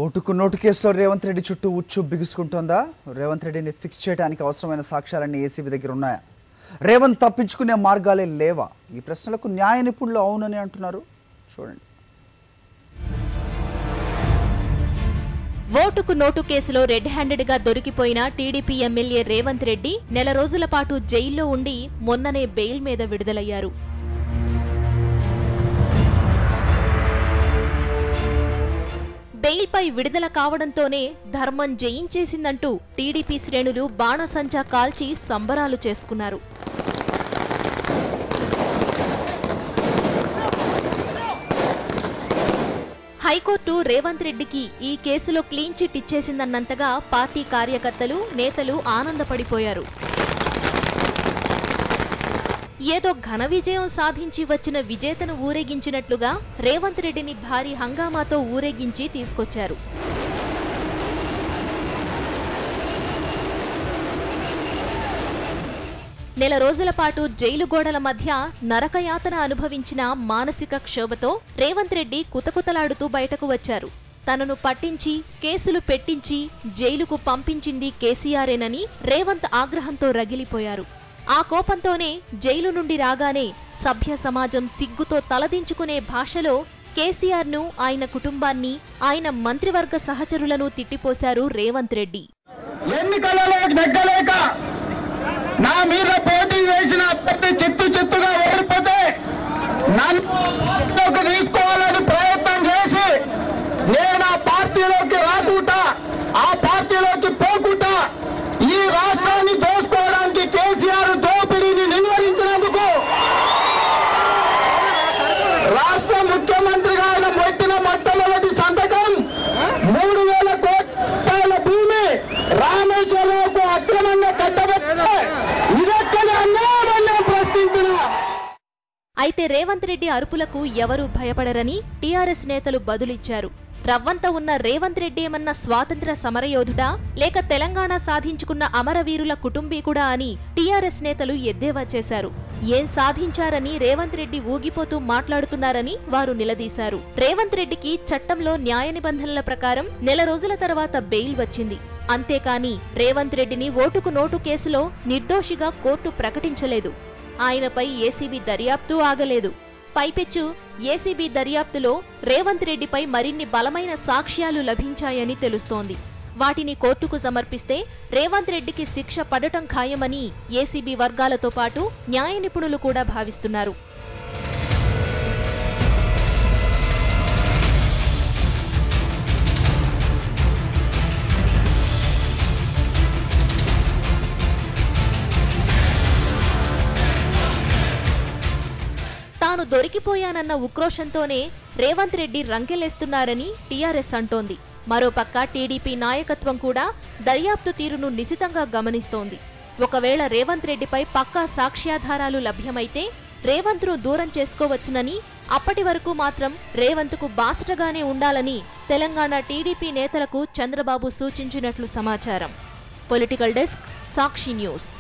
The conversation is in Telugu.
ఓటుకు నోటు కేసులో రేవంత్ రెడ్డి చుట్టూ ఉచ్చు బిగుసుకుంటోందా? రేవంత్ రెడ్డిని ఫిక్స్ చేయడానికి అవసరమైన సాక్ష్యాలన్నీ ఏసీబీ దగ్గర ఉన్నాయా? రేవంత్ తప్పించుకునే మార్గాలే లేవా? ఈ ప్రశ్నలకు న్యాయ నిపుణులు అవునని అంటున్నారు. చూడండి. ఓటుకు నోటు కేసులో రెడ్ హ్యాండెడ్గా దొరికిపోయిన టీడీపీ ఎమ్మెల్యే రేవంత్ రెడ్డి నెల రోజుల పాటు జైల్లో ఉండి మొన్ననే బెయిల్ మీద విడుదలయ్యారు. బెయిల్పై విడుదల కావడంతోనే ధర్మం జయించేసిందంటూ టీడీపీ శ్రేణులు బాణసంచా కాల్చి సంబరాలు చేసుకున్నారు. హైకోర్టు రేవంత్ రెడ్డికి ఈ కేసులో క్లీన్ చిట్ ఇచ్చేసిందన్నంతగా పార్టీ కార్యకర్తలు, నేతలు ఆనందపడిపోయారు. ఏదో ఘన విజయం సాధించి వచ్చిన విజేతను ఊరేగించినట్లుగా రేవంత్ రెడ్డిని భారీ హంగామాతో ఊరేగించి తీసుకొచ్చారు. నెల రోజుల పాటు జైలు గోడల మధ్య నరకయాతన అనుభవించిన మానసిక క్షోభతో రేవంత్ రెడ్డి కుతకుతలాడుతూ బయటకు వచ్చారు. తనను పట్టించి కేసులు పెట్టించి జైలుకు పంపించింది కేసీఆరేనని రేవంత్ ఆగ్రహంతో రగిలిపోయారు. ఆ కోపంతోనే జైలు నుండి రాగానే సభ్య సమాజం సిగ్గుతో తలదించుకునే భాషలో కేసీఆర్ను, ఆయన కుటుంబాన్ని, ఆయన మంత్రివర్గ సహచరులను తిట్టిపోశారు రేవంత్ రెడ్డి. ఎన్నికలలో నెగ్గలేక నా మీద పోటీ వేసిన అభ్యర్థి చిత్తుగా ఓడిపోతే నన్ను తీసుకోవాలని ప్రయత్నం చేసి నేను ఆ పార్టీలోకి రాకుండా, ఆ పార్టీలోకి పోకుండా ఈ రాష్ట్రాన్ని దోసుకోవడానికి కేసీఆర్ దోపిడీని నిర్వహించినందుకు రాష్ట్ర ముఖ్యమంత్రిగా ఆయన పెట్టిన మొట్టమొదటి సంతకం 3,000 కోట్ల రూపాయల భూమి రామేశ్వరంకు అక్రమంగా కట్టబెట్టే ఇదెక్కడి అన్యాయమని ప్రశ్నించిన. అయితే రేవంత్ రెడ్డి అరుపులకు ఎవరూ భయపడరని టీఆర్ఎస్ నేతలు బదులిచ్చారు. రవ్వంత ఉన్న రేవంత్ రెడ్డి ఏమన్న స్వాతంత్ర సమరయోధుడా, లేక తెలంగాణ సాధించుకున్న అమరవీరుల కుటుంబీకుడా అని టీఆర్ఎస్ నేతలు ఎద్దేవా చేశారు. ఏం సాధించారని రేవంత్ రెడ్డి ఊగిపోతూ మాట్లాడుతున్నారని వారు నిలదీశారు. రేవంత్ రెడ్డికి చట్టంలో న్యాయ నిబంధనల ప్రకారం నెల రోజుల తర్వాత బెయిల్ వచ్చింది. అంతేకాని రేవంత్ రెడ్డిని ఓటుకు నోటు కేసులో నిర్దోషిగా కోర్టు ప్రకటించలేదు. ఆయనపై ఏసీబీ దర్యాప్తు ఆగలేదు. పైపెచ్చు ఏసీబీ దర్యాప్తులో రేవంత్ రెడ్డిపై మరిన్ని బలమైన సాక్ష్యాలు లభించాయని తెలుస్తోంది. వాటిని కోర్టుకు సమర్పిస్తే రేవంత్ రెడ్డికి శిక్ష పడటం ఖాయమని ఏసీబీ వర్గాలతో పాటు న్యాయ నిపుణులు కూడా భావిస్తున్నారు. తాను దొరికిపోయానన్న ఉక్రోషంతోనే రేవంత్ రెడ్డి రంకెలేస్తున్నారని టీఆర్ఎస్ అంటోంది. మరోపక్క టీడీపీ నాయకత్వం కూడా దర్యాప్తు తీరును నిశితంగా గమనిస్తోంది. ఒకవేళ రేవంత్ రెడ్డిపై పక్కా సాక్ష్యాధారాలు లభ్యమైతే రేవంత్ను దూరం చేసుకోవచ్చునని, అప్పటి వరకు మాత్రం రేవంత్కు బాసటగానే ఉండాలని తెలంగాణ టీడీపీ నేతలకు చంద్రబాబు సూచించినట్లు సమాచారం. పొలిటికల్ డెస్క్, సాక్షి న్యూస్.